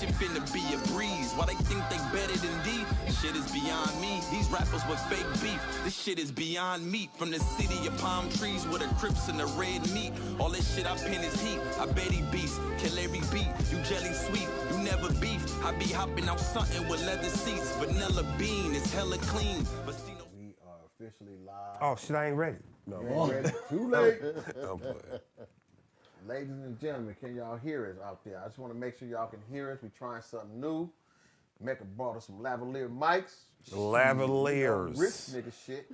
shit finna be a breeze. Why they think they better than D? Shit is beyond me. These rappers with fake beef. This shit is beyond meat. From the city of palm trees with the Crips and the red meat. All this shit I pin is heat. I bet he beast. Kill every beat. You jelly sweet. You never beef. I be hopping out something with leather seats. Vanilla bean is hella clean. But see no. We are officially live. Oh shit, I ain't ready. No. Ready? Too late. Oh boy. Ladies and gentlemen, can y'all hear us out there? I just want to make sure y'all can hear us. We're trying something new. Mecca brought us some lavalier mics. Lavaliers. Rich nigga shit.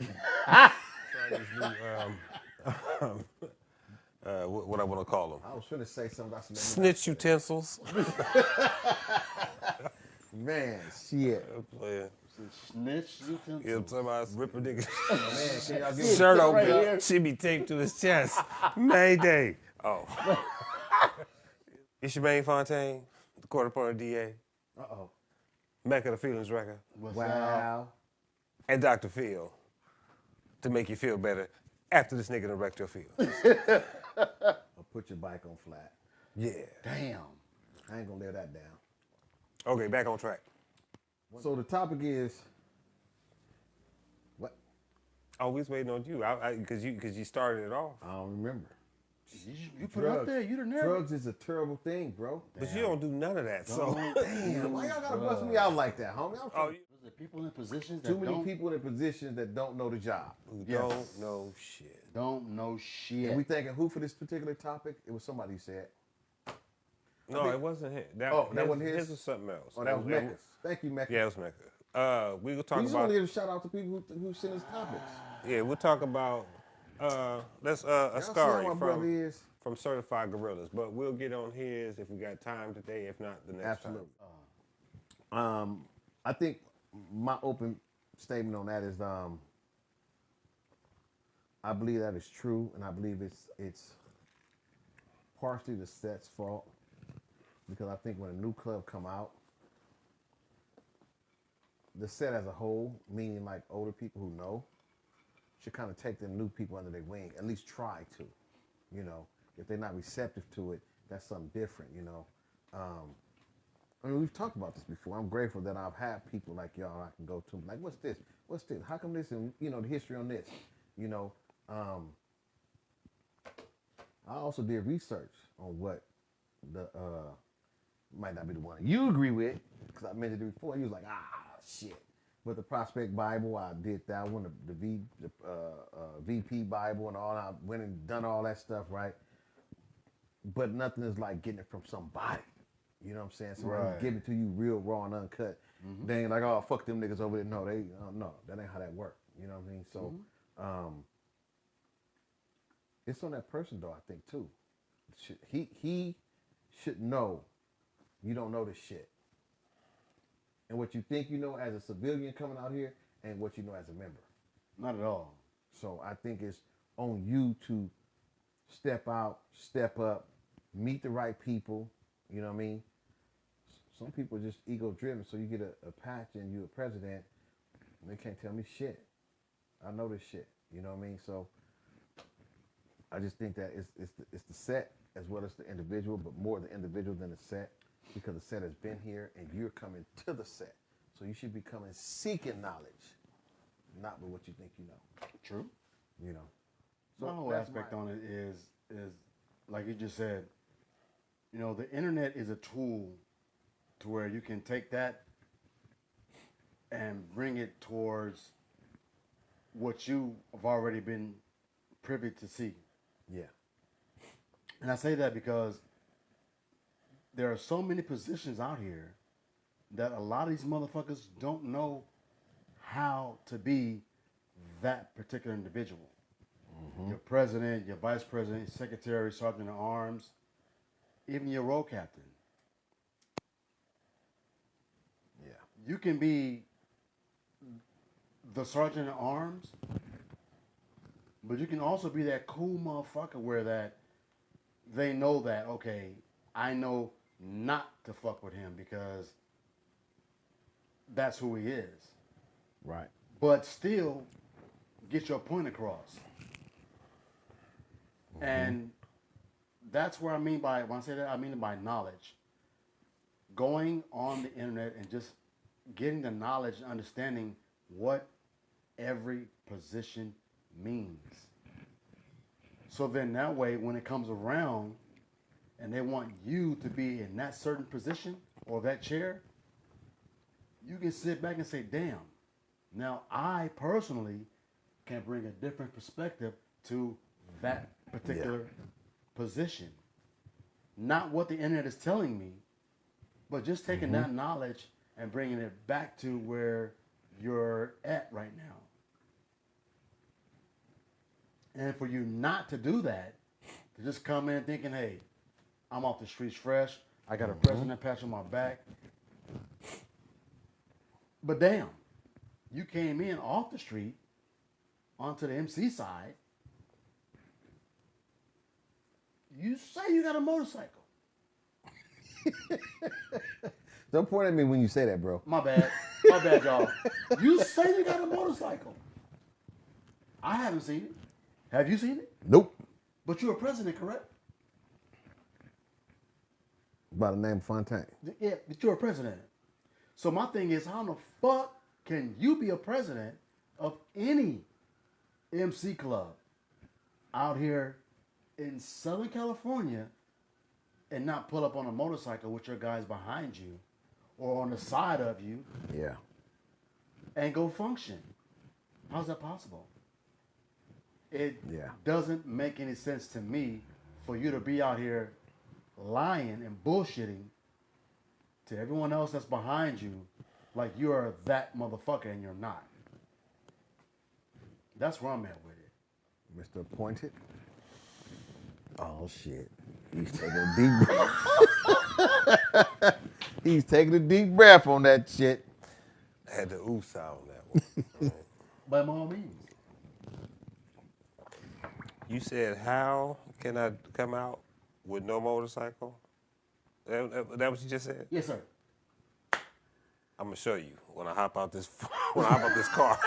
What I want to call them? I was finna say something about some Snitch utensils. Man, shit. Player. Snitch utensils. You know what I'm talking about? Rip a nigga. Man, can y'all get Shirt open. right here. She be taped to his chest. Mayday. Oh. It's your Jermaine Fontaine, the court opponent DA. Uh-oh. Mecca the Feelings Record. What's Wow. up? And Dr. Phil to make you feel better after this nigga done wrecked your feelings. Or put your bike on flat. Yeah. Damn. I ain't gonna lay that down. Okay, back on track. So the topic is what? Always waiting on you, because you started it off. I don't remember. You put it up there. You the nerd. Drugs is a terrible thing, bro. But you don't do none of that, so. Damn, why y'all gotta bust me out like that, homie? I'm Oh, Is there people in positions that too many don't, people in positions that don't know the job. who Yes. don't know shit. don't know shit? And we thinking who for this particular topic? It was somebody who said. No, it wasn't his. That wasn't his? His was something else. Oh, that was Mecca's. Thank you, Mecca. Yeah, it was Mecca. We will talk We just about. want to give a shout out to people who sent us topics. Yeah, we'll talk about. Let's Y'all see how Ascari my brother is? from Certified Gorillas, but we'll get on his if we got time today. If not, the next Absolutely. time. I think my open statement on that is I believe that is true, and I believe it's partially the set's fault, because I think when a new club come out, the set as a whole, meaning like older people who know, should kind of take the new people under their wing, at least try to, you know. If they're not receptive to it, that's something different, you know. I mean, we've talked about this before. I'm grateful that I've had people like y'all I can go to. Like, what's this? What's this? How come this? And, you know, the history on this. You know, I also did research on what the, might not be the one you agree with, because I mentioned it before. You was like, shit. But the Prospect Bible, I did that one, the VP Bible and all. I went and done all that stuff, right? But nothing is like getting it from somebody. You know what I'm saying? Somebody Right. give it to you real raw and uncut. They ain't like, oh, fuck them niggas over there. No, no, that ain't how that work. You know what I mean? So, it's on that person though, I think too. He should know you don't know this shit. And what you think you know as a civilian coming out here and what you know as a member. Not at all. So I think it's on you to step out, step up, meet the right people. You know what I mean? Some people are just ego driven. So you get a patch and you're a president, and they can't tell me shit. I know this shit. You know what I mean? So I just think that it's the set as well as the individual, but more the individual than the set, because the set has been here and you're coming to the set. So you should be coming seeking knowledge, not with what you think you know. True. You know. My whole that's aspect my- on it is like you just said, you know, the internet is a tool to where you can take that and bring it towards what you have already been privy to see. Yeah. And I say that because there are so many positions out here that a lot of these motherfuckers don't know how to be that particular individual. Your president, your vice president, your secretary, sergeant at arms, even your roll captain. Yeah. You can be the sergeant at arms, but you can also be that cool motherfucker where that they know that, okay, I know not to fuck with him because that's who he is. Right. But still get your point across. And that's where I mean by, when I say that, I mean by knowledge. going on the internet and just getting the knowledge and understanding what every position means. So then that way, when it comes around and they want you to be in that certain position or that chair, you can sit back and say, damn, now I personally can bring a different perspective to that particular position. Not what the internet is telling me, but just taking that knowledge and bringing it back to where you're at right now. And for you not to do that, to just come in thinking, hey, I'm off the streets fresh, I got a president patch on my back. But damn, you came in off the street onto the MC side. You say you got a motorcycle. Don't point at me when you say that, bro. My bad, y'all. You say you got a motorcycle. I haven't seen it. Have you seen it? Nope. But you're a president, correct? By the name of Fontaine. Yeah, but you're a president. So my thing is, how the fuck can you be a president of any MC club out here in Southern California and not pull up on a motorcycle with your guys behind you or on the side of you Yeah. and go function? How's that possible? It Yeah. doesn't make any sense to me for you to be out here lying and bullshitting to everyone else that's behind you like you're that motherfucker and you're not. That's where I'm at with it. Mr. Appointed. Oh, shit. He's taking a deep breath. He's taking a deep breath on that shit. I had the ooh sound on that one. By all means. You said, how can I come out with no motorcycle? That what you just said? Yes, sir. I'm gonna show you when I hop out this car.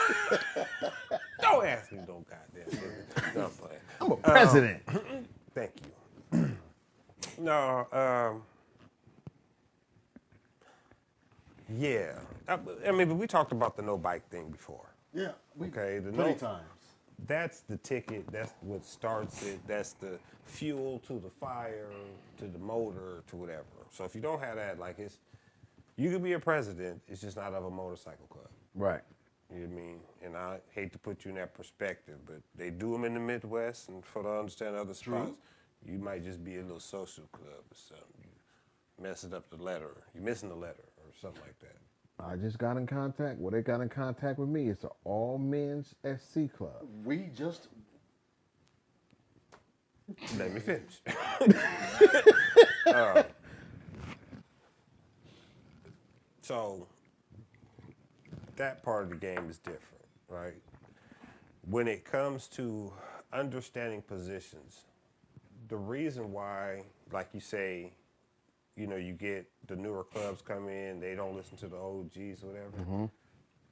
Don't ask me no goddamn thing. No, I'm playing. I'm a president. Thank you. No, yeah. I mean, but we talked about the no bike thing before. Yeah. Okay, the plenty no- times. That's the ticket. That's what starts it. That's the fuel to the fire, to the motor, to whatever. So if you don't have that, like you could be a president. It's just not of a motorcycle club. Right. You know what I mean? And I hate to put you in that perspective, but they do them in the Midwest, and for the understand other spots, you might just be a little social club or something. You messing up the letter. You're missing the letter or something like that. I just got in contact. Well, they got in contact with me. It's an all men's SC club. We just Let me finish. So that part of the game is different, right? When it comes to understanding positions, the reason why, like you say, you know, you get the newer clubs come in, they don't listen to the OGs or whatever.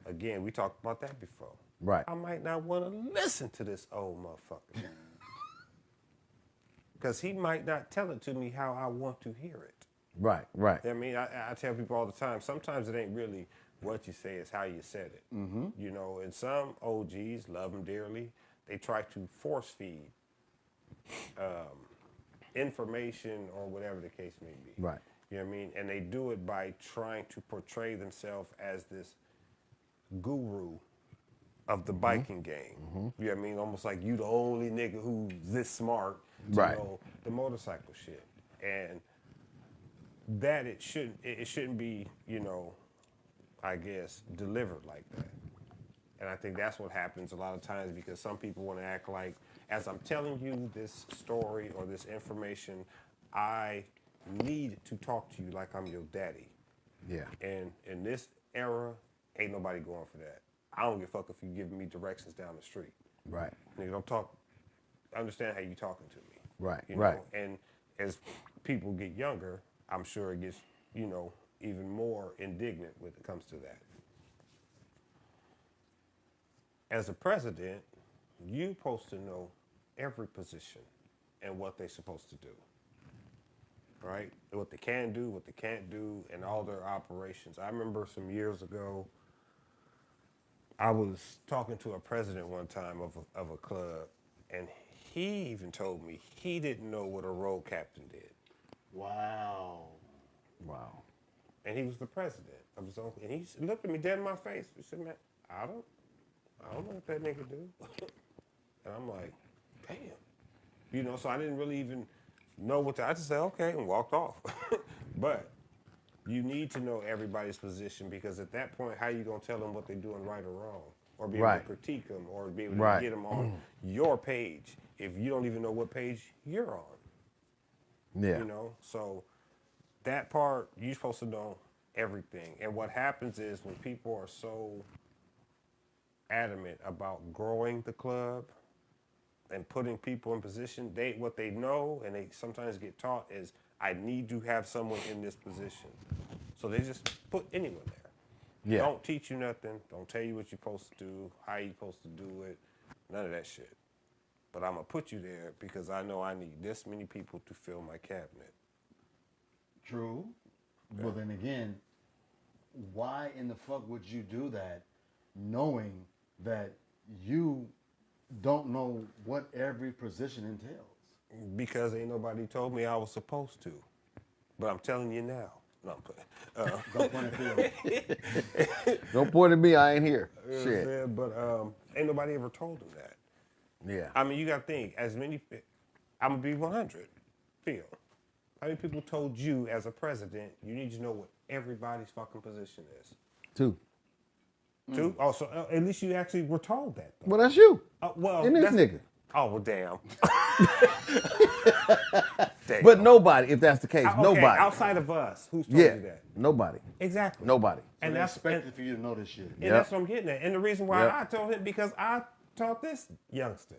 Again, we talked about that before. Right. I might not want to listen to this old motherfucker. Because he might not tell it to me how I want to hear it. Right, right. I mean, I tell people all the time, sometimes it ain't really what you say, it's how you said it. You know, and some OGs love them dearly. They try to force feed information or whatever the case may be. Right. You know what I mean? And they do it by trying to portray themselves as this guru of the biking game. You know what I mean? Almost like you the only nigga who's this smart to Right. know the motorcycle shit. And that it shouldn't be, you know, I guess, delivered like that. And I think that's what happens a lot of times because some people want to act like, as I'm telling you this story or this information, I need to talk to you like I'm your daddy. Yeah. And in this era, ain't nobody going for that. I don't give a fuck if you giving me directions down the street. Right. Nigga, don't talk, understand how you talking to me. Right, You right. know? And as people get younger, I'm sure it gets, you know, even more indignant when it comes to that. As a president, you're supposed to know every position and what they're supposed to do. right? What they can do, what they can't do, and all their operations. I remember some years ago, I was talking to a president one time of a club, and he even told me he didn't know what a road captain did. Wow. Wow. And he was the president of his own. And he looked at me dead in my face. He said, "Man, I don't know what that nigga do." And I'm like, "Damn." You know, so I didn't really even know what to, I just said, "Okay," and walked off. But you need to know everybody's position, because at that point, how you going to tell them what they're doing right or wrong? Or be able to critique them, or be able to get them on your page if you don't even know what page you're on. Yeah. You know, so that part, you're supposed to know everything. And what happens is when people are so adamant about growing the club and putting people in position, what they know and they sometimes get taught is, I need to have someone in this position. So they just put anyone there. Yeah. Don't teach you nothing. Don't tell you what you're supposed to do, how you're supposed to do it. None of that shit. But I'm going to put you there because I know I need this many people to fill my cabinet. True. But then again, why in the fuck would you do that knowing that you don't know what every position entails? Because ain't nobody told me I was supposed to. But I'm telling you now. No, I'm playing. Don't point at Phil. Don't point at me. I ain't here. You know what I'm Shit. saying? But ain't nobody ever told him that. Yeah. I mean, you got to think, I'm going to be 100, Phil. How many people told you as a president, you need to know what everybody's fucking position is? 2. 2? Oh, so at least you actually were told that, though. Well, that's you. Well, And this nigga. Oh, well, damn. Damn. But nobody, if that's the case, Okay, nobody. outside of us, who's told Yeah. you that? Nobody. Exactly. Nobody. And They that's expected for you to know this shit. And that's what I'm getting at. And the reason why Yep. I told him, because I taught this youngster.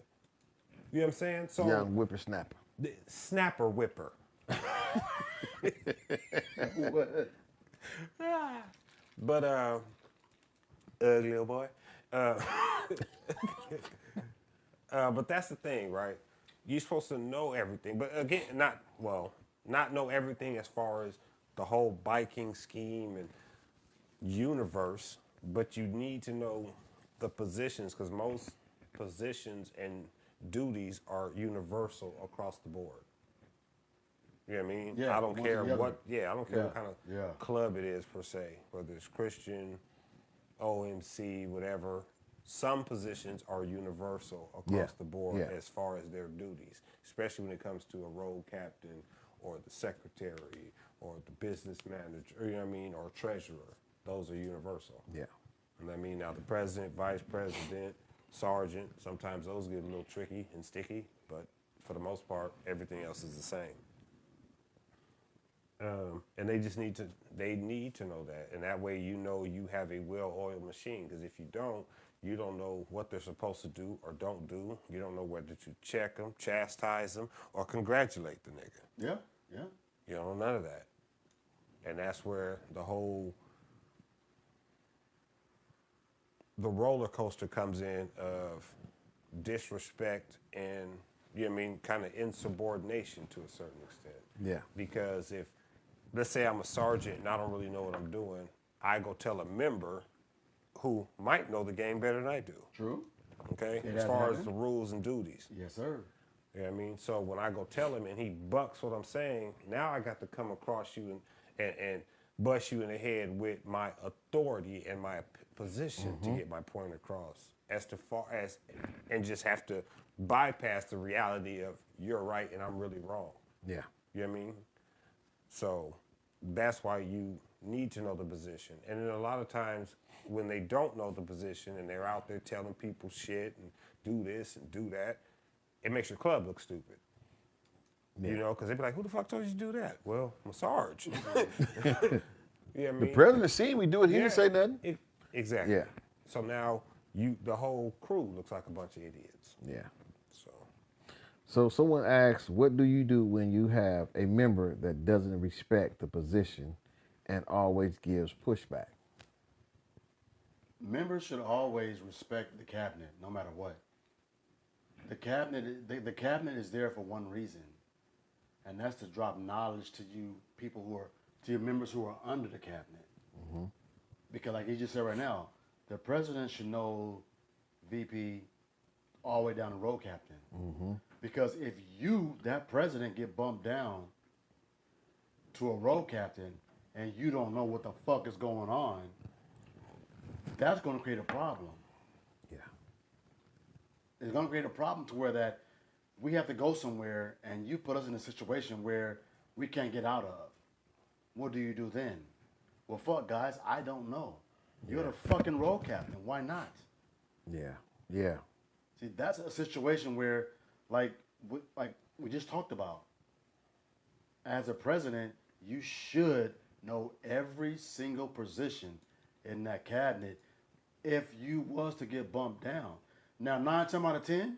You know what I'm saying? So Young whippersnapper. the snapper whipper. But ugly little boy. But that's the thing, right? You're supposed to know everything, but again, not know everything as far as the whole biking scheme and universe, but you need to know the positions, because most positions and duties are universal across the board. You know what I mean? Yeah, I don't one care to the other. what. Yeah, I don't care what kind of Yeah. club it is per se, whether it's Christian, OMC, whatever. Some positions are universal across Yeah, the board yeah. as far as their duties, especially when it comes to a road captain or the secretary or the business manager, you know what I mean, or treasurer. Those are universal. Yeah. And I mean, now the president, vice president, sergeant, sometimes those get a little tricky and sticky, but for the most part, everything else is the same. And they just need to know that. And that way you know you have a well-oiled machine. Because if you don't know what they're supposed to do or don't do. You don't know whether to check them, chastise them, or congratulate the nigga. Yeah, yeah. You don't know none of that. And that's where the roller coaster comes in of disrespect and, you know what I mean, kind of insubordination to a certain extent. Yeah. Because if, let's say I'm a sergeant and I don't really know what I'm doing, I go tell a member who might know the game better than I do. True. Okay? It As has far as happened. the rules and duties. Yes, sir. You know what I mean? So when I go tell him and he bucks what I'm saying, now I got to come across you and bust you in the head with my authority and my position to get my point across. As to far as, and just have to bypass the reality of you're right and I'm really wrong. Yeah. You know what I mean? So that's why you need to know the position. And then a lot of times when they don't know the position and they're out there telling people shit and do this and do that, it makes your club look stupid. Yeah. You know, because they be like, who the fuck told you to do that? Well, I'm a Sarge. You know what I The mean? president seen me do it. He didn't say nothing. Exactly. Yeah. So now the whole crew looks like a bunch of idiots. Yeah. So So someone asks, what do you do when you have a member that doesn't respect the position and always gives pushback? Members should always respect the cabinet, no matter what. The cabinet is there for one reason, and that's to drop knowledge to you people who are to your members who are under the cabinet. Because like he just said right now, the president should know VP all the way down to road captain. Because if you, that president, get bumped down to a road captain and you don't know what the fuck is going on, that's going to create a problem. Yeah. It's going to create a problem to where that we have to go somewhere and you put us in a situation where we can't get out of. What do you do then? Well, fuck, guys, I don't know. You're the fucking road captain. Why not? Yeah. Yeah. See, that's a situation where, like we just talked about, as a president, you should know every single position in that cabinet if you was to get bumped down. Now, 9 times out of 10,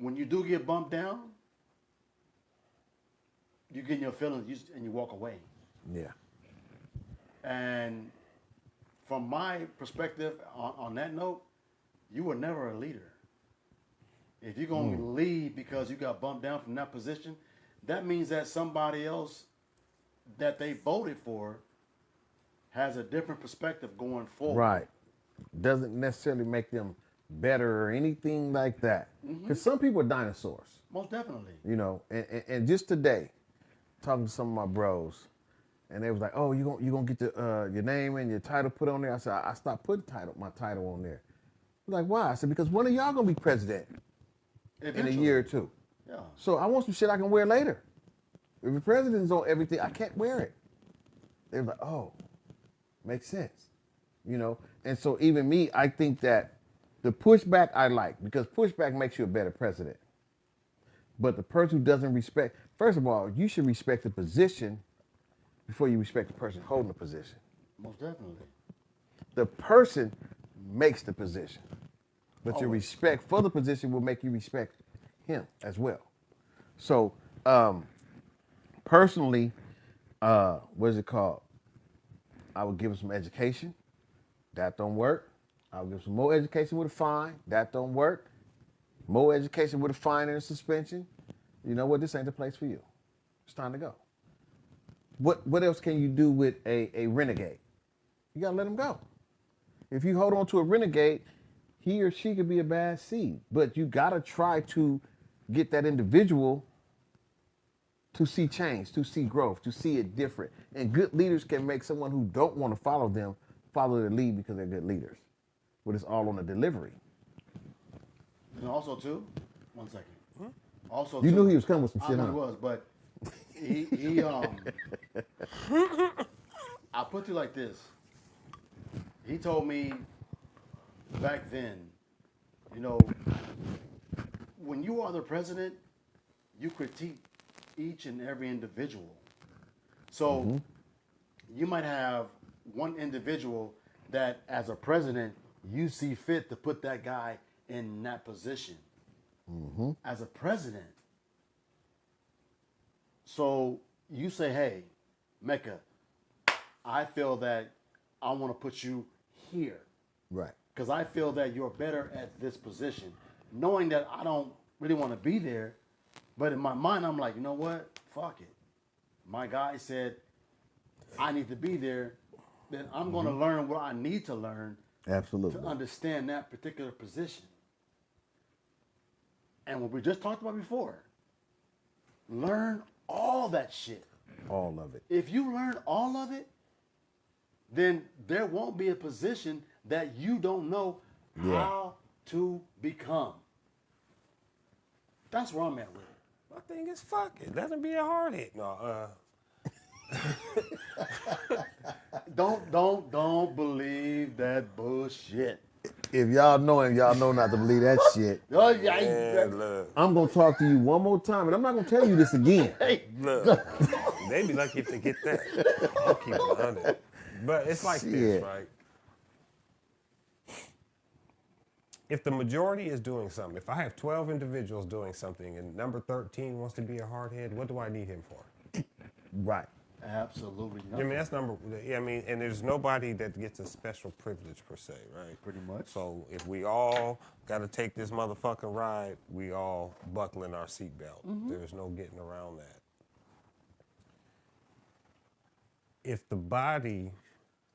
when you do get bumped down, you get in your feelings and you walk away. Yeah. And from my perspective on that note, you were never a leader. If you're going to lead because you got bumped down from that position, that means that somebody else that they voted for has a different perspective going forward. Right. Doesn't necessarily make them better or anything like that. Because some people are dinosaurs, Most definitely. you know. And just today, talking to some of my bros, and they was like, "Oh, you gonna get your name and your title put on there?" I said, "I stopped putting my title on there." Like, why? I said, because one of y'all gonna be president in a Eventually. year or two. Yeah. So I want some shit I can wear later. If the president's on everything, I can't wear it. They were like, "Oh, makes sense," you know. And so even me, I think that the pushback I like, because pushback makes you a better president. But the person who doesn't respect, first of all, you should respect the position before you respect the person holding the position. Most definitely. The person makes the position, but your Always. respect for the position will make you respect him as well. So, personally, what is it called? I would give him some education. That don't work. I would give some more education with a fine. That don't work. More education with a fine and a suspension. You know what? This ain't the place for you. It's time to go. What else can you do with a renegade? You gotta let him go. If you hold on to a renegade, he or she could be a bad seed. But you gotta try to get that individual to see change, to see growth, to see it different. And good leaders can make someone who don't want to follow them follow their lead because they're good leaders. But it's all on the delivery. And also, too, 1 second. Also, You too, knew he was coming with some I shit, know huh? he was, but I'll put it like this. He told me back then, you know, when you are the president, you critique each and every individual. So you might have one individual that, as a president, you see fit to put that guy in that position as a president. So you say, hey, Mecca, I feel that I want to put you here Right. because I feel that you're better at this position. Knowing that I don't really want to be there, but in my mind, I'm like, you know what? Fuck it. My guy said I need to be there, then I'm going to learn what I need to learn Absolutely. to understand that particular position. And what we just talked about before, learn all that shit. All of it. If you learn all of it, then there won't be a position that you don't know how to become. That's where I'm at with it. My thing is, fuck it. Let him be a hard hit. No, Don't believe that bullshit. If y'all know him, y'all know not to believe that shit. Oh, yeah, man, look, I'm gonna talk to you one more time, and I'm not gonna tell you this again. look. They be lucky if they get that. I'll keep it 100. But it's like Shit. this, right? If the majority is doing something, if I have 12 individuals doing something and number 13 wants to be a hardhead, what do I need him for? Right. absolutely I nothing. mean, that's number. Yeah, I mean, and there's nobody that gets a special privilege per se, right? Pretty much. So if we all got to take this motherfucking ride, we all buckling our seatbelt. There's no getting around that. if the body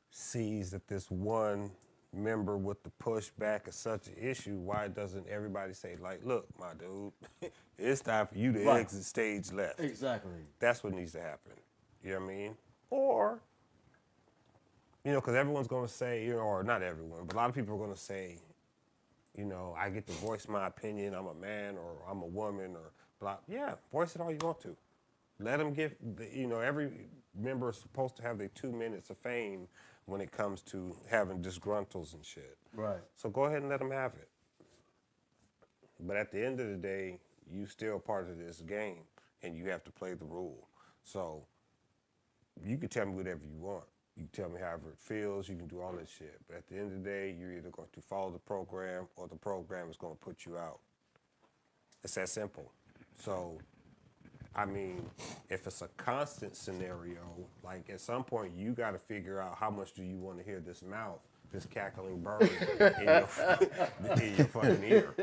sees that this one member with the pushback is such an issue, why doesn't everybody say, like, look, my dude, it's time for you to Right. exit stage left. Exactly. That's what needs to happen. You know what I mean? Or, because everyone's going to say, or not everyone, but a lot of people are going to say, I get to voice my opinion. I'm a man or I'm a woman or blah. Yeah, voice it all you want to. Let them give, every member is supposed to have their 2 minutes of fame when it comes to having disgruntles and shit. Right. So go ahead and let them have it. But at the end of the day, you still part of this game and you have to play the rule. So you can tell me whatever you want. You can tell me however it feels. You can do all this shit. But at the end of the day, you're either going to follow the program or the program is going to put you out. It's that simple. So, I mean, if it's a constant scenario, like at some point you got to figure out how much do you want to hear this mouth, this cackling bird in your fucking ear.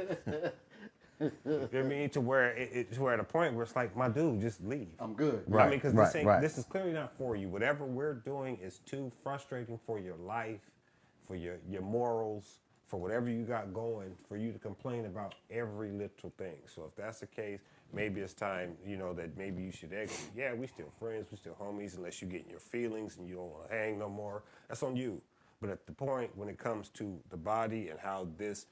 You know what I mean? To where it's at a point where it's like, my dude, just leave. I'm good. I mean, because Right. this is clearly not for you. Whatever we're doing is too frustrating for your life, for your morals, for whatever you got going, for you to complain about every little thing. So if that's the case, maybe it's time, that maybe you should exit. Yeah, we still friends, we still homies, unless you get in your feelings and you don't want to hang no more. That's on you. But at the point when it comes to the body and how this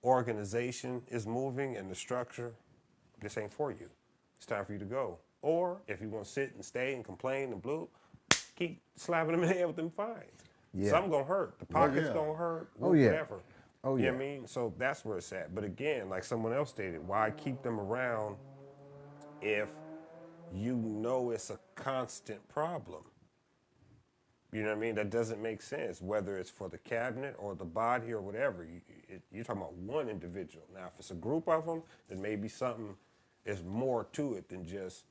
organization is moving and the structure, this ain't for you. It's time for you to go. Or if you want to sit and stay and complain and blue, keep slapping them in the head with them fines. Yeah. Something gonna hurt. The pocket's yeah. gonna hurt. Oh, yeah. Whatever. Oh, You yeah. know what I mean? So that's where it's at. But again, like someone else stated, why keep them around if you know it's a constant problem? You know what I mean? That doesn't make sense, whether it's for the cabinet or the body or whatever. You're talking about one individual. Now, if it's a group of them, then maybe something is more to it than just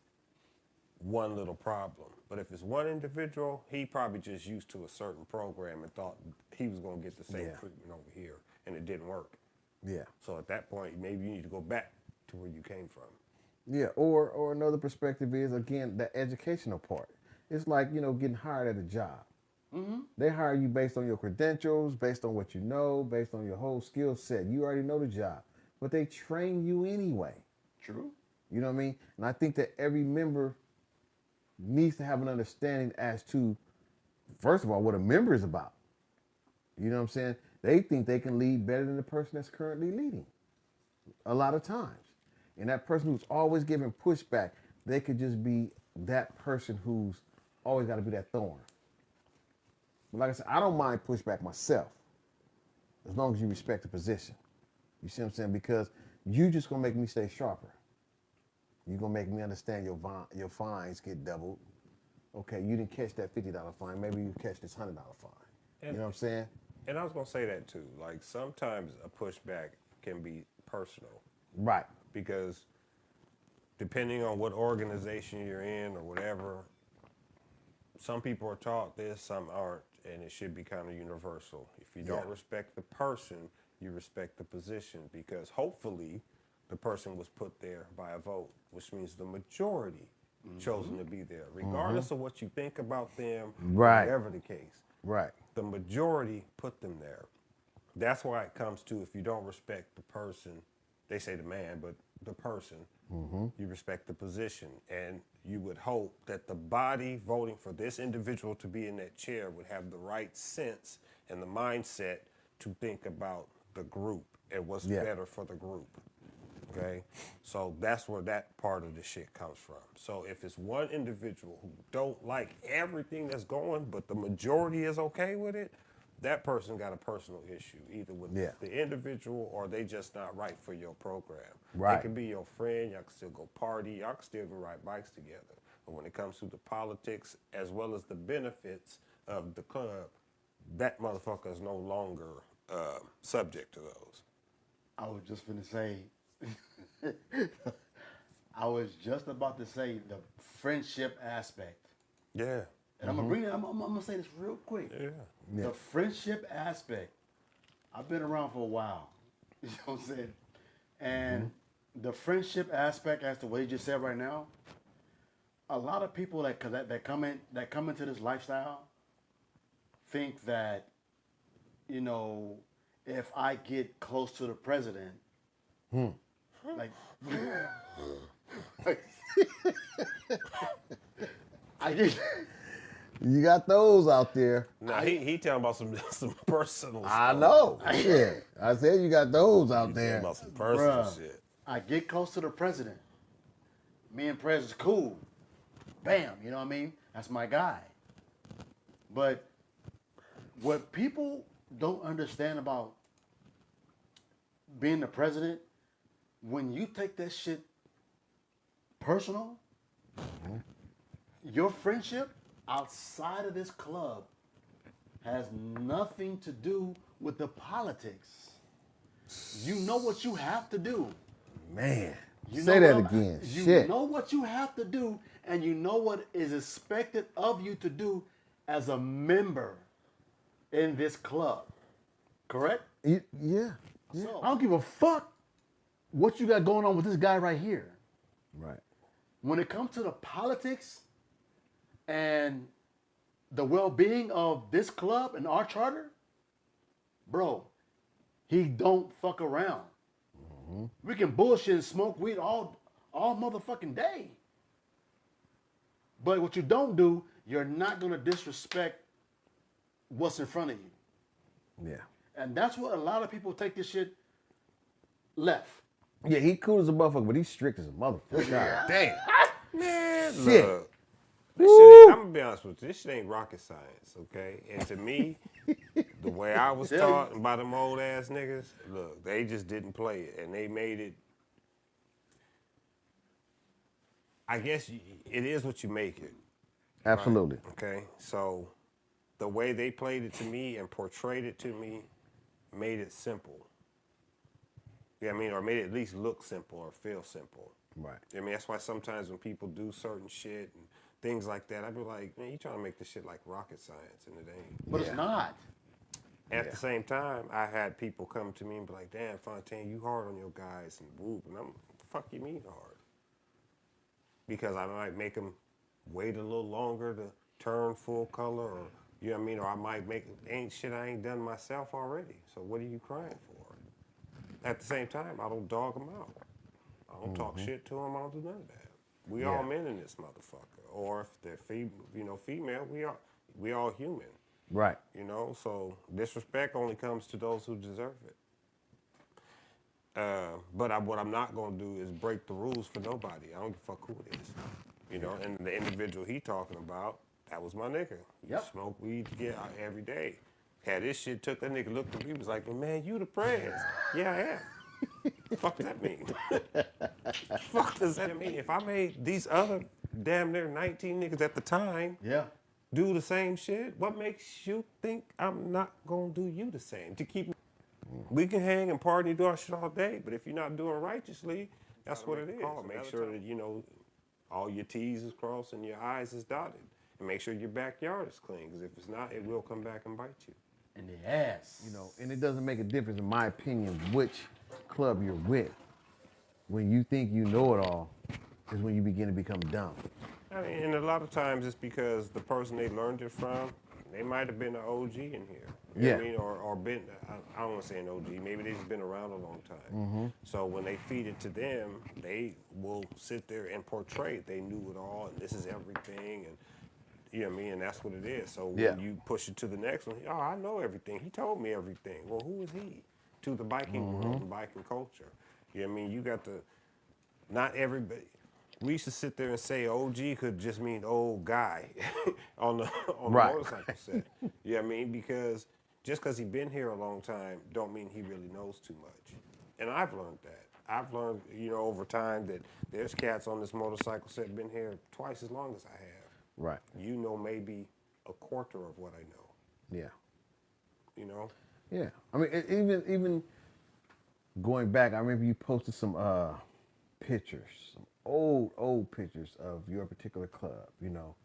one little problem. But if it's one individual, he probably just used to a certain program and thought he was going to get the same Yeah. treatment over here, and it didn't work. Yeah. So at that point, maybe you need to go back to where you came from. Yeah, or another perspective is, again, the educational part. It's like, getting hired at a job. Mm-hmm. They hire you based on your credentials, based on what you know, based on your whole skill set. You already know the job, but they train you anyway. True. You know what I mean? And I think that every member needs to have an understanding as to, first of all, what a member is about. You know what I'm saying? They think they can lead better than the person that's currently leading a lot of times. And that person who's always giving pushback, they could just be that person who's always got to be that thorn. But like I said, I don't mind pushback myself, as long as you respect the position. You see what I'm saying? Because you just gonna make me stay sharper. You're gonna make me understand your fines get doubled. Okay, you didn't catch that $50 fine. Maybe you catch this $100 fine. You know what I'm saying? And I was going to say that too. Like sometimes a pushback can be personal. Right. Because depending on what organization you're in or whatever, some people are taught this, some aren't, and it should be kind of universal. If you don't respect the person, you respect the position, because hopefully the person was put there by a vote, which means the majority chosen to be there, regardless of what you think about them, Right. whatever the case. Right. The majority put them there. That's why it comes to, if you don't respect the person, they say the man, but the person, you respect the position. And you would hope that the body voting for this individual to be in that chair would have the right sense and the mindset to think about the group and what's better for the group. Okay? So that's where that part of the shit comes from. So if it's one individual who don't like everything that's going, but the majority is okay with it, that person got a personal issue, either with the individual or they just not right for your program. Right. They can be your friend, y'all can still go party, y'all can still even ride bikes together. But when it comes to the politics as well as the benefits of the club, that motherfucker is no longer subject to those. I was just going to say, I was just about to say the friendship aspect. Yeah. And I'm going to bring it, I'm going to say this real quick. Yeah. The friendship aspect, I've been around for a while. You know what I'm saying? And the friendship aspect, as to what you just said right now, a lot of people that come into this lifestyle think that, you know, if I get close to the president, like, I get. You got those out there. Nah, he talking about some personal I stuff. know. Yeah. I said you got those out He there. talking about some personal Bruh, shit. I get close to the president. Me and Prez is cool. Bam, you know what I mean? That's my guy. But what people don't understand about being the president, when you take that shit personal, your friendship outside of this club has nothing to do with the politics. You know what you have to do. Man. You Say know that what again. You Shit. know what you have to do, and you know what is expected of you to do as a member in this club. Correct? Yeah. So, I don't give a fuck what you got going on with this guy right here. Right. when it comes to the politics and the well-being of this club and our charter, bro, he don't fuck around. Mm-hmm. We can bullshit and smoke weed all motherfucking day. But what you don't do, you're not gonna disrespect what's in front of you. Yeah. And that's what a lot of people take this shit left. Yeah, he cool as a motherfucker, but he's strict as a motherfucker. God damn. Man, Shit. look. This shit ain't, I'm gonna be honest with you. This shit ain't rocket science, okay? And to me, the way I was taught by them old ass niggas, look, they just didn't play it, and they made it. I guess it is what you make it. Absolutely. Okay, so the way they played it to me and portrayed it to me made it simple. You know what I mean? Or made it at least look simple or feel simple. Right. I mean, that's why sometimes when people do certain shit and things like that, I be like, man, you trying to make this shit like rocket science, and it ain't. But it's not. At the same time, I had people come to me and be like, damn, Fontaine, you hard on your guys and whoop. And I'm, the fuck you mean hard? Because I might make them wait a little longer to turn full color, or, you know what I mean? Or I might make, ain't shit I ain't done myself already. So what are you crying for? At the same time, I don't dog them out. I don't talk shit to them. I don't do none of that. We all men in this motherfucker. Or if they're female, we all human. Right. You know, so disrespect only comes to those who deserve it. But what I'm not gonna do is break the rules for nobody. I don't give a fuck who it is. You know, and the individual he talking about, that was my nigga. He Yep. smoke weed every day. Had this shit took, that nigga looked at me, was like, well, man, you the prez. Yeah, I am. Fuck that mean? Fuck does that mean? If I made these other damn near 19 niggas at the time Yeah. do the same shit, what makes you think I'm not gonna do you the same? To keep, we can hang and party and do our shit all day, but if you're not doing righteously, that's what it is. Make sure that, you know, all your T's is crossed and your I's is dotted. And make sure your backyard is clean, because if it's not, it will come back and bite you. In the ass. You know, and it doesn't make a difference, in my opinion, which club you're with. When you think you know it all, is when you begin to become dumb. I mean, and a lot of times it's because the person they learned it from, they might have been an OG in here. You know what I mean? Or been, I don't want to say an OG, maybe they've just been around a long time. So when they feed it to them, they will sit there and portray it. They knew it all, and this is everything, and you know what I mean? And that's what it is. So when you push it to the next one, oh, I know everything. He told me everything. Well, who is he? To the biking world and biking culture. You know what I mean? You got to, not everybody. We used to sit there and say OG could just mean old guy on the motorcycle set. You know what I mean? Because just because he been here a long time don't mean he really knows too much. And I've learned that. I've learned, you know, over time that there's cats on this motorcycle set been here twice as long as I have. Right. You know maybe a quarter of what I know. Yeah. You know? Yeah. I mean, even going back, I remember you posted some pictures, some old pictures of your particular club, you know.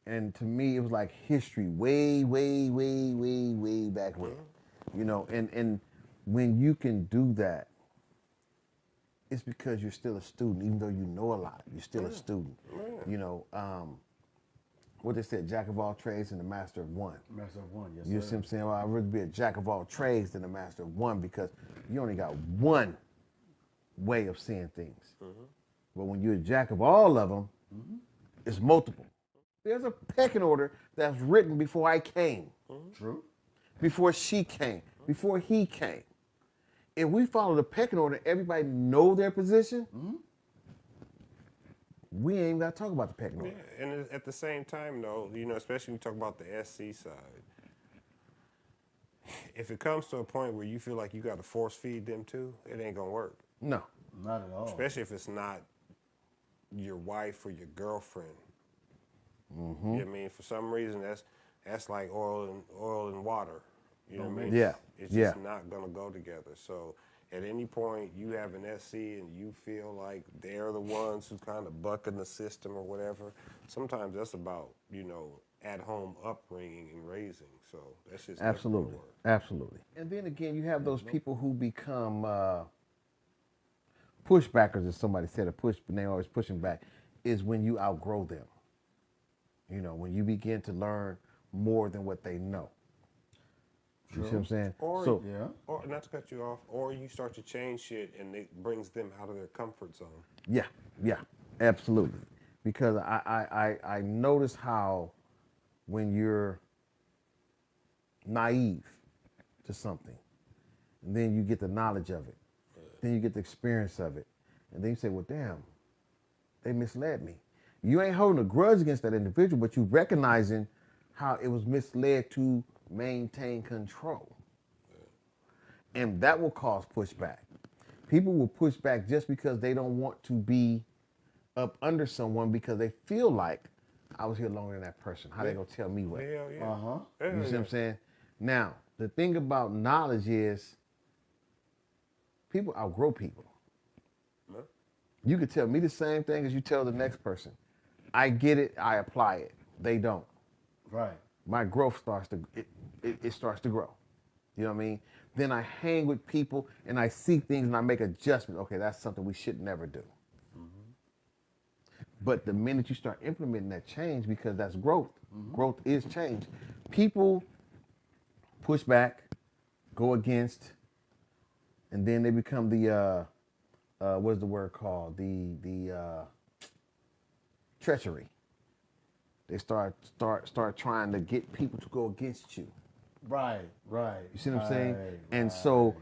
And to me, it was like history way back when. You know, and when you can do that it's because you're still a student, even though you know a lot. You're still a student. You know, what they said, jack of all trades and the master of one. Master of one, yes, You sir. see what I'm saying? Well, I'd rather be a jack of all trades than a master of one because you only got one way of seeing things. But when you're a jack of all of them, it's multiple. There's a pecking order that's written before I came, True. before she came, before he came. If we follow the pecking order, everybody know their position, we ain't even got to talk about the pecking order. Yeah, and at the same time, though, you know, especially when you talk about the SC side, if it comes to a point where you feel like you got to force feed them too, it ain't gonna work. No. Not at all. Especially if it's not your wife or your girlfriend. You know what I mean? For some reason, that's like oil and water. You know what I mean? Yeah, It's yeah. just not gonna go together. So at any point you have an SC and you feel like they're the ones who kind of bucking the system or whatever, sometimes that's about, you know, at home upbringing and raising. So that's just never gonna Absolutely. work. Absolutely. And then again, you have those people who become pushbackers, as somebody said, and they always pushing back, is when you outgrow them. You know, when you begin to learn more than what they know. You see what I'm saying? Or, Yeah. or not to cut you off, or you start to change shit and it brings them out of their comfort zone. Yeah, absolutely. Because I notice how when you're naive to something, and then you get the knowledge of it, then you get the experience of it, and then you say, well, damn, they misled me. You ain't holding a grudge against that individual, but you recognizing how it was misled to maintain control. And that will cause pushback. People will push back just because they don't want to be up under someone because they feel like I was here longer than that person. How they gonna tell me what? Hell yeah. Uh-huh. Hell You see yeah. what I'm saying? Now, the thing about knowledge is people outgrow people. No. You could tell me the same thing as you tell the next person. I get it, I apply it. They don't. Right. My growth starts to it starts to grow. You know what I mean? Then I hang with people and I see things and I make adjustments. Okay, that's something we should never do. But the minute you start implementing that change, because that's growth, growth is change. People push back, go against, and then they become the what's the word called? The treachery. They start trying to get people to go against you. Right. You see what I'm saying? Right, And so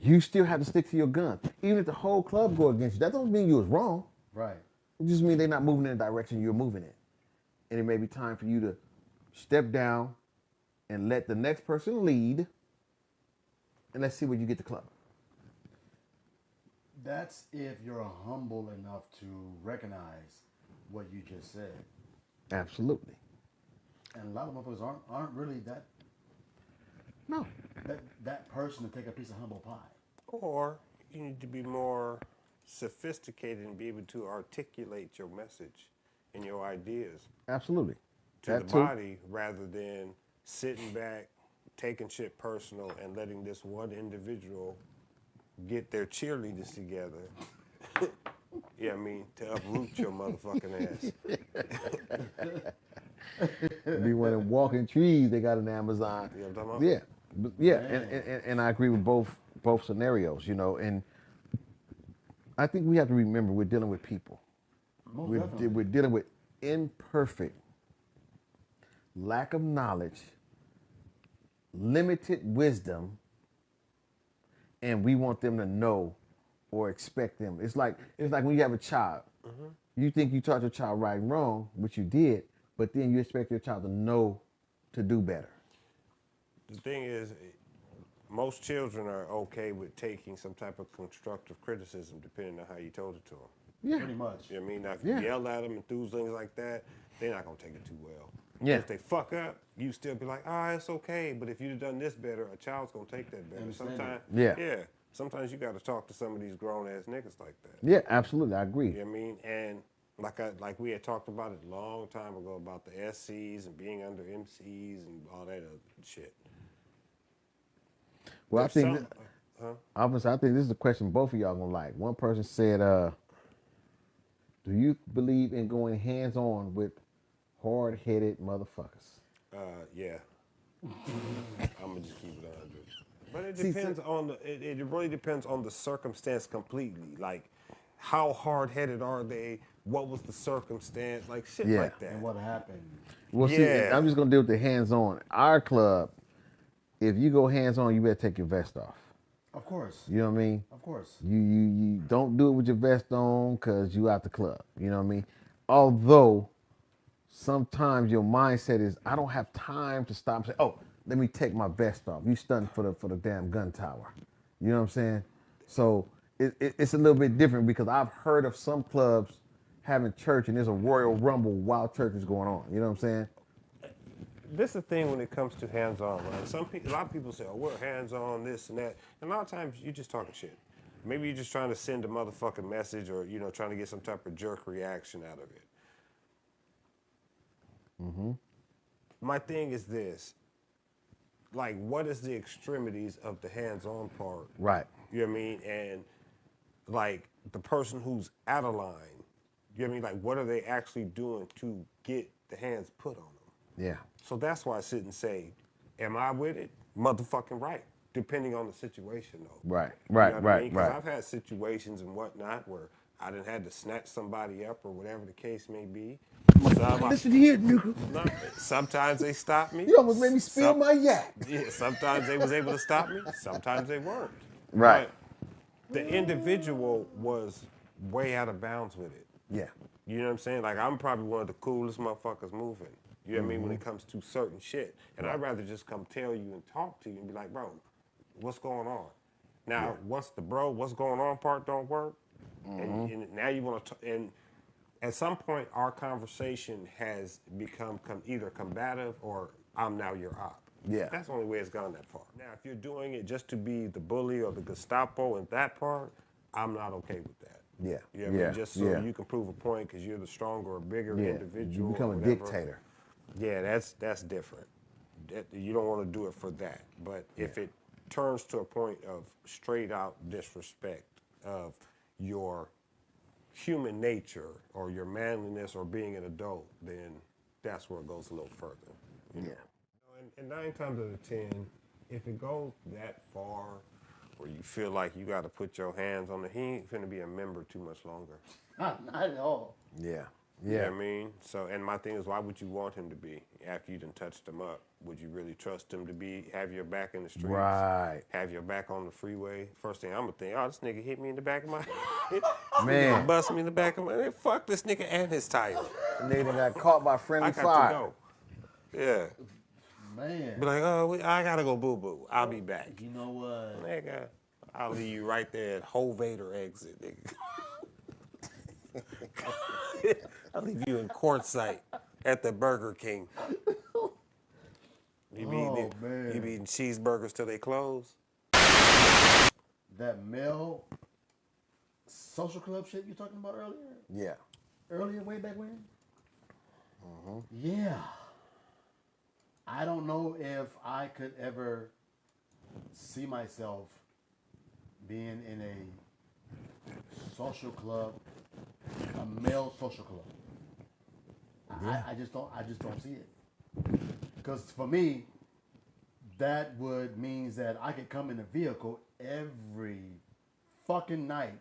you still have to stick to your gun. Even if the whole club go against you, that don't mean you was wrong. Right. It just means they're not moving in the direction you're moving in. And it may be time for you to step down and let the next person lead. And let's see where you get the club. That's if you're humble enough to recognize what you just said. Absolutely. And a lot of motherfuckers aren't really No. that person to take a piece of humble pie. Or you need to be more sophisticated and be able to articulate your message and your ideas Absolutely. to That the too. body rather than sitting back, taking shit personal, and letting this one individual get their cheerleaders together. Yeah, I mean, to uproot your motherfucking ass. Be one of them walking trees they got in Amazon. You know what I'm talking about? Yeah. Yeah. And I agree with both scenarios, you know, and I think we have to remember we're dealing with people. Most definitely. We're dealing with imperfect, lack of knowledge, limited wisdom, and we want them to know or expect them. It's like when you have a child. You think you taught your child right and wrong, which you did, but then you expect your child to know to do better. The thing is, most children are okay with taking some type of constructive criticism depending on how you told it to them. Yeah. Pretty much. You know what I mean? Now, if Yeah. you yell at them and do things like that, they're not going to take it too well. Yeah. If they fuck up, you still be like, it's okay. But if you'd have done this better, a child's going to take that better. Understand Sometimes, Yeah. sometimes you got to talk to some of these grown-ass niggas like that. Yeah, absolutely. I agree. You know what I mean? And like we had talked about it a long time ago about the SCs and being under MCs and all that other shit. Well, I There's think some- Obviously, I think this is a question both of y'all gonna like. One person said, "Do you believe in going hands-on with hard-headed motherfuckers?" Yeah. I'm gonna just keep it 100. But it depends on it really depends on the circumstance completely. Like, how hard-headed are they? What was the circumstance? Like shit Yeah. like that. And what happened? Well, see, Yeah. I'm just gonna deal with the hands-on. Our club, if you go hands-on, you better take your vest off. Of course. You know what I mean? Of course. You don't do it with your vest on because you out the club. You know what I mean? Although sometimes your mindset is, I don't have time to stop and say, oh, let me take my vest off. You stunned for the damn gun tower. You know what I'm saying? So it's a little bit different because I've heard of some clubs having church and there's a Royal Rumble while church is going on. You know what I'm saying? This is the thing when it comes to hands-on, right? A lot of people say, oh, we're hands-on, this and that. And a lot of times you're just talking shit. Maybe you're just trying to send a motherfucking message or, trying to get some type of jerk reaction out of it. My thing is this. Like, what is the extremities of the hands-on part? Right. You know what I mean? And, like, the person who's out of line, you know what I mean? Like, what are they actually doing to get the hands put on them? Yeah. So that's why I sit and say, am I with it? Motherfucking right. Depending on the situation, though. Right. You Right. know what I Right. mean? 'Cause Right. I've had situations and whatnot where I done had to snatch somebody up or whatever the case may be. Listen here, nigga. Sometimes they stop me. You almost made me spill my yak. Yeah, sometimes they was able to stop me. Sometimes they weren't. Right. But the individual was way out of bounds with it. Yeah. You know what I'm saying? Like, I'm probably one of the coolest motherfuckers moving. You know what I mean? When it comes to certain shit. And I'd rather just come tell you and talk to you and be like, bro, what's going on? Now, once the what's going on part don't work, and now you want to, and at some point, our conversation has become either combative or I'm now your op. Yeah. That's the only way it's gone that far. Now, if you're doing it just to be the bully or the Gestapo and that part, I'm not okay with that. Yeah. You know what I Yeah. mean? Just so Yeah. you can prove a point because you're the stronger or bigger Yeah. individual. You become or a whatever. dictator. Yeah, that's different. You don't want to do it for that. But if it turns to a point of straight out disrespect of your human nature or your manliness or being an adult, then that's where it goes a little further. You know? And 9 times out of 10, if it goes that far where you feel like you got to put your hands on he ain't finna be a member too much longer. Not at all. Yeah. You know Yeah. what I mean? So, and my thing is, why would you want him to be after you done touched him up? Would you really trust him to have your back in the streets? Right. Have your back on the freeway? First thing I'm gonna think, oh, this nigga hit me in the back of my head. Man. Bust me in the back of my head. Fuck this nigga and his tire. Nigga done got caught by friendly I got fire. to go. Yeah. Man. Be like, oh, I gotta go boo-boo. I'll be back. You know what? Nigga, I'll leave you right there at Ho Vader exit, nigga. I'll leave you in Quartzsite at the Burger King. You be eating cheeseburgers till they close? That male social club shit you talking about earlier? Yeah. Earlier, way back when? Yeah. I don't know if I could ever see myself being in a social club, a male social club. I just don't see it. Because for me, that would means that I could come in a vehicle every fucking night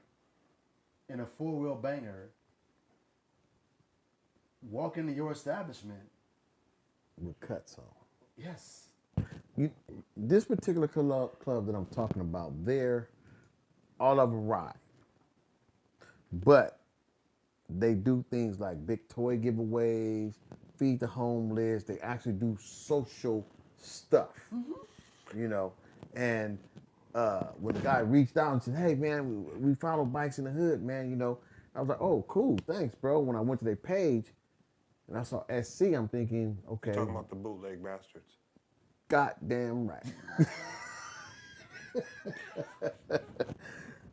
in a 4-wheel banger, walk into your establishment. With cuts on. Yes. This particular club that I'm talking about, all of them ride. But they do things like big toy giveaways, feed the homeless. They actually do social stuff, you know. And when the guy reached out and said, hey, man, we follow Bikes in the Hood, man, you know. I was like, oh, cool, thanks, bro. When I went to their page and I saw SC, I'm thinking, okay. Talking about the bootleg bastards. Goddamn right.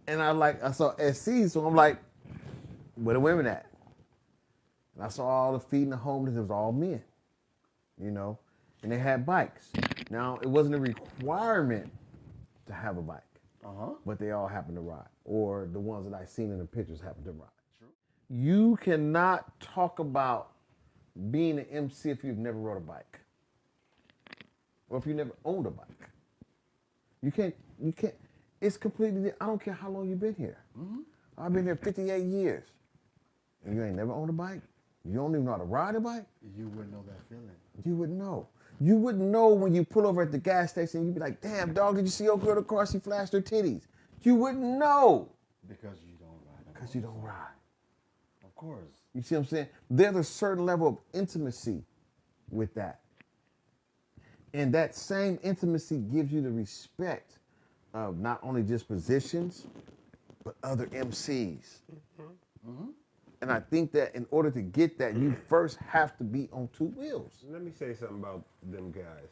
And I saw SC, so I'm like, where the women at? And I saw all the feeding the homeless, it was all men, you know, and they had bikes. Now, it wasn't a requirement to have a bike. but they all happen to ride, or the ones that I seen in the pictures happen to ride. True. You cannot talk about being an MC if you've never rode a bike, or if you never owned a bike. You can't. It's completely. I don't care how long you've been here. I've been here 58 years, and you ain't never owned a bike. You don't even know how to ride a bike. You wouldn't know that feeling. You wouldn't know. You wouldn't know when you pull over at the gas station. You'd be like, "Damn, dog, did you see old girl across? She flashed her titties." You wouldn't know Because you don't ride. because you don't ride. Of course. You see what I'm saying? There's a certain level of intimacy with that. And that same intimacy gives you the respect of not only just positions, but other MCs. And I think that in order to get that, you first have to be on two wheels. Let me say something about them guys.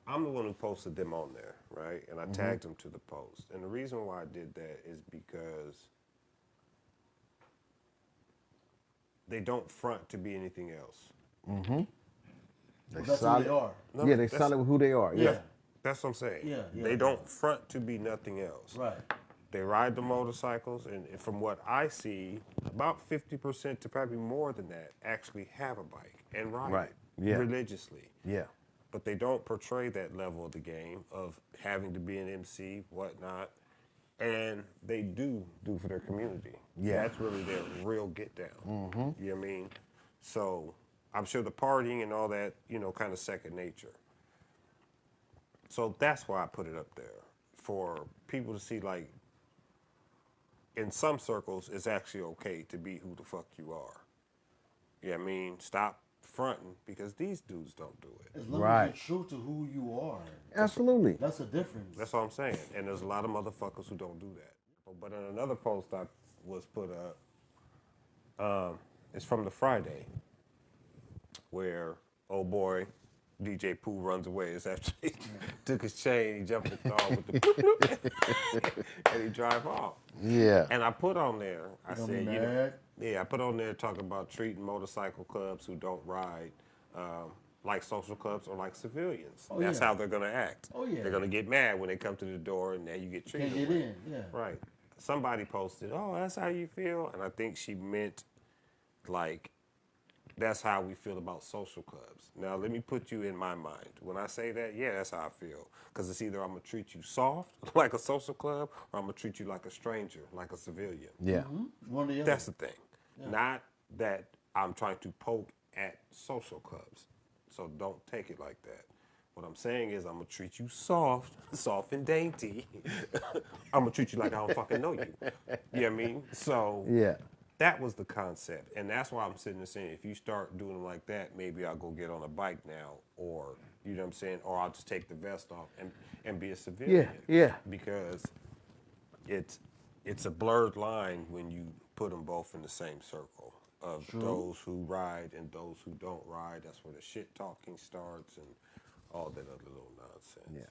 I'm the one who posted them on there, right? And I tagged them to the post. And the reason why I did that is because they don't front to be anything else. They That's who they are. No, Yeah, they that's- solid with who they are. Yeah. That's what I'm saying. Yeah, yeah. They don't front to be nothing else. Right. They ride the motorcycles, and from what I see, about 50% to probably more than that actually have a bike and ride Right. it Yeah. religiously. Yeah. But they don't portray that level of the game of having to be an MC, whatnot, and they do for their community. Yeah. That's really their real get down. You know what I mean? So I'm sure the partying and all that, kind of second nature. So that's why I put it up there, for people to see, like, in some circles, it's actually okay to be who the fuck you are. You know what I mean? Stop fronting, because these dudes don't do it. As long Right. as you're true to who you are, Absolutely. that's the difference. That's all I'm saying. And there's a lot of motherfuckers who don't do that. But on another post I was put up, it's from the Friday, where old boy DJ Pooh runs away. It's after he took his chain, he jumped the dog with the bloop, and he drive off. Yeah. And I put on there, I Don't said, be mad. I put on there talking about treating motorcycle clubs who don't ride like social clubs or like civilians. Oh, That's yeah. how they're going to act. Oh, yeah. They're going to get mad when they come to the door and now you get treated. Can't get away. in. Yeah. Right. Somebody posted, "Oh, that's how you feel," and I think she meant like that's how we feel about social clubs. Now, let me put you in my mind. When I say that, yeah, that's how I feel. Because it's either I'm going to treat you soft, like a social club, or I'm going to treat you like a stranger, like a civilian. Yeah. One or the other. That's the thing. Not that I'm trying to poke at social clubs. So don't take it like that. What I'm saying is I'm going to treat you soft and dainty. I'm going to treat you like I don't fucking know you. You know what I mean? So Yeah. that was the concept. And that's why I'm sitting there saying, if you start doing them like that, maybe I'll go get on a bike now, or, you know what I'm saying, or I'll just take the vest off and be a civilian. Yeah. Because it's a blurred line when you put them both in the same circle of those who ride and those who don't ride. That's where the shit talking starts and all that other little nonsense. Yeah.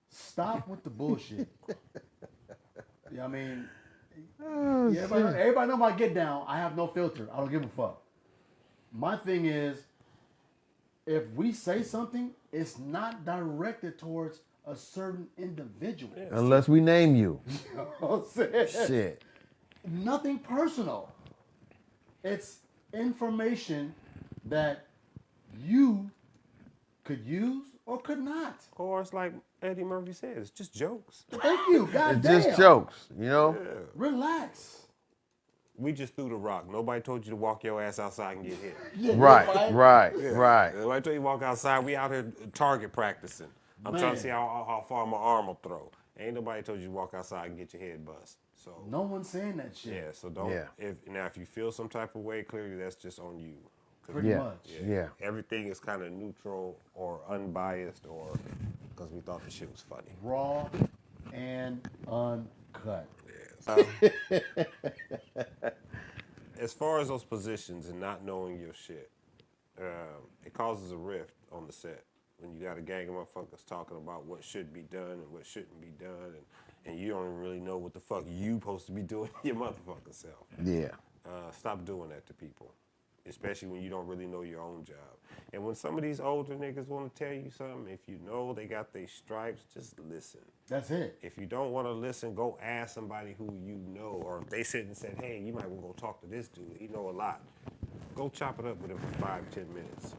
Stop with the bullshit. Yeah, I mean, yeah, everybody know my get down. I have no filter. I don't give a fuck. My thing is, if we say something, it's not directed towards a certain individual. Unless we name you. You know what I'm saying? Shit. Nothing personal. It's information that you could use or could not. Or it's like Eddie Murphy said, it's just jokes. Thank you. God It's damn. just jokes, you know? Relax. We just threw the rock. Nobody told you to walk your ass outside and get hit. Yeah, Right, right. right. Nobody told you to walk outside. We out here target practicing. I'm trying Man. to see how far my arm will throw. Ain't nobody told you to walk outside and get your head bust. So No one's saying that shit. yeah, so don't. Yeah. If you feel some type of way, clearly that's just on you. 'Cause Pretty Yeah. much. Yeah. everything is kind of neutral or unbiased, or because we thought the shit was funny. Raw and uncut. As far as those positions and not knowing your shit, it causes a rift on the set when you got a gang of motherfuckers talking about what should be done and what shouldn't be done, and you don't even really know what the fuck you supposed to be doing your motherfucking self. Yeah. Stop doing that to people. especially when you don't really know your own job. And when some of these older niggas want to tell you something, if you know they got their stripes, just listen. That's it. If you don't want to listen, go ask somebody who you know, or if they sit and said, hey, you might want to go talk to this dude. He know a lot. Go chop it up with him for 5-10 minutes.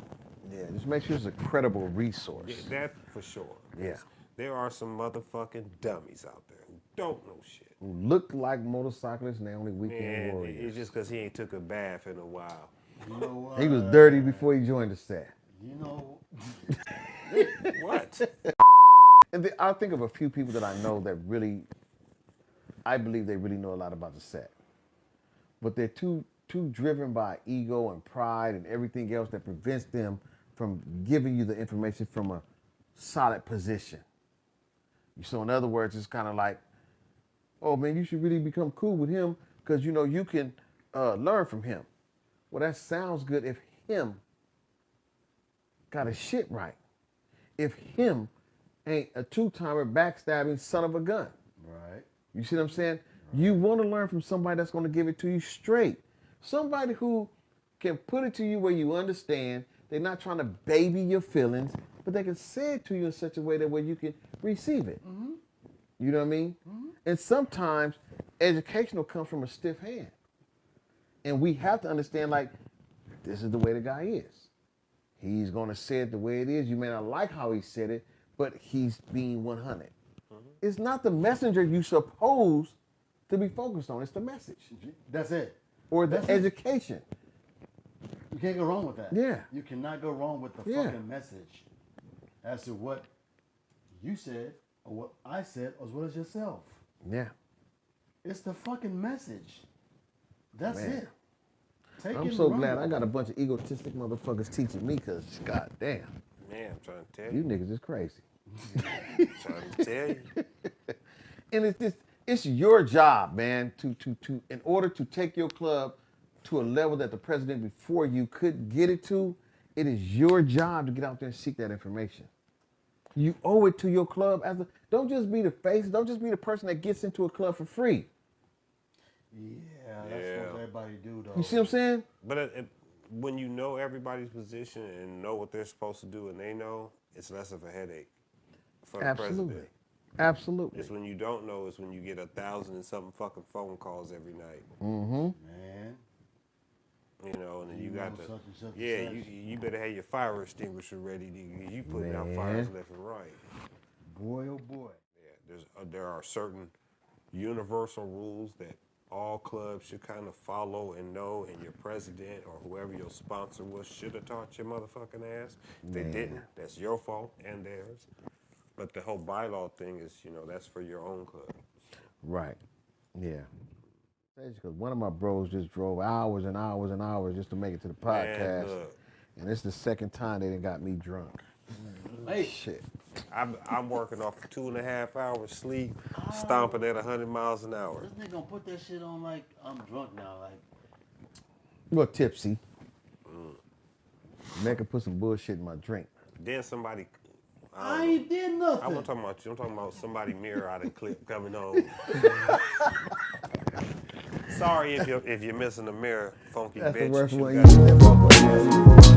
Yeah, just make sure it's a credible resource. Yeah, that for sure. Yeah. There are some motherfucking dummies out there who don't know shit. Who look like motorcyclists and they only weekend Man, warriors. it's just because he ain't took a bath in a while. You know what? He was dirty before he joined the set. You know, What? And I think of a few people that I know that really, I believe they really know a lot about the set. But they're too driven by ego and pride and everything else that prevents them from giving you the information from a solid position. So in other words, it's kind of like, oh man, you should really become cool with him because you know you can learn from him. Well, that sounds good if him got his shit right. If him ain't a two-timer backstabbing son of a gun. right? You see what I'm saying? You want to learn from somebody that's going to give it to you straight. Somebody who can put it to you where you understand. They're not trying to baby your feelings, but they can say it to you in such a way that where you can receive it. Mm-hmm. You know what I mean? Mm-hmm. And sometimes educational comes from a stiff hand. And we have to understand, like, this is the way the guy is. He's going to say it the way it is. You may not like how he said it, but he's being 100. It's not the messenger you're supposed to be focused on. It's the message. That's it. Or the That's it. education. You can't go wrong with that. Yeah. You cannot go wrong with the Yeah. fucking message as to what you said or what I said as well as yourself. Yeah. It's the fucking message. That's Man. it. Take I'm it so and glad run I with got a it. bunch of egotistic motherfuckers teaching me because, goddamn, Man, I'm trying to tell you you. niggas is crazy. Trying to tell you. And it's your job, man, to in order to take your club to a level that the president before you couldn't get it to, it is your job to get out there and seek that information. You owe it to your club don't just be the face, don't just be the person that gets into a club for free. Yeah, that's Yeah. what everybody do though. You see what I'm saying? But when you know everybody's position and know what they're supposed to do and they know, it's less of a headache for the Absolutely. president. Absolutely. It's when you don't know, it's when you get 1,000 and something fucking phone calls every night. Mm-hmm. Man. You know, and then you You got know the, such and such and yeah, such. you better have your fire extinguisher ready. You putting out Man. fires left and right. Boy, oh boy. Yeah, there are certain universal rules that all clubs should kind of follow and know, and your president or whoever your sponsor was should have taught your motherfucking ass. If they Man. didn't, that's your fault and theirs. But the whole bylaw thing is, that's for your own club. Right. Yeah. Because one of my bros just drove hours and hours and hours just to make it to the podcast. look. And it's the second time they done got me drunk. Hey, Shit. I'm working off 2.5 hours sleep, stomping at 100 miles an hour. this nigga gonna put that shit on like I'm drunk now. Like, Well, tipsy. Make her put some bullshit in my drink. Then somebody, I ain't did nothing. I wasn't talking about you. I'm talking about somebody mirror out of clip coming on. Sorry if you're missing the mirror, funky That's bitch. the worst You one got- you ever.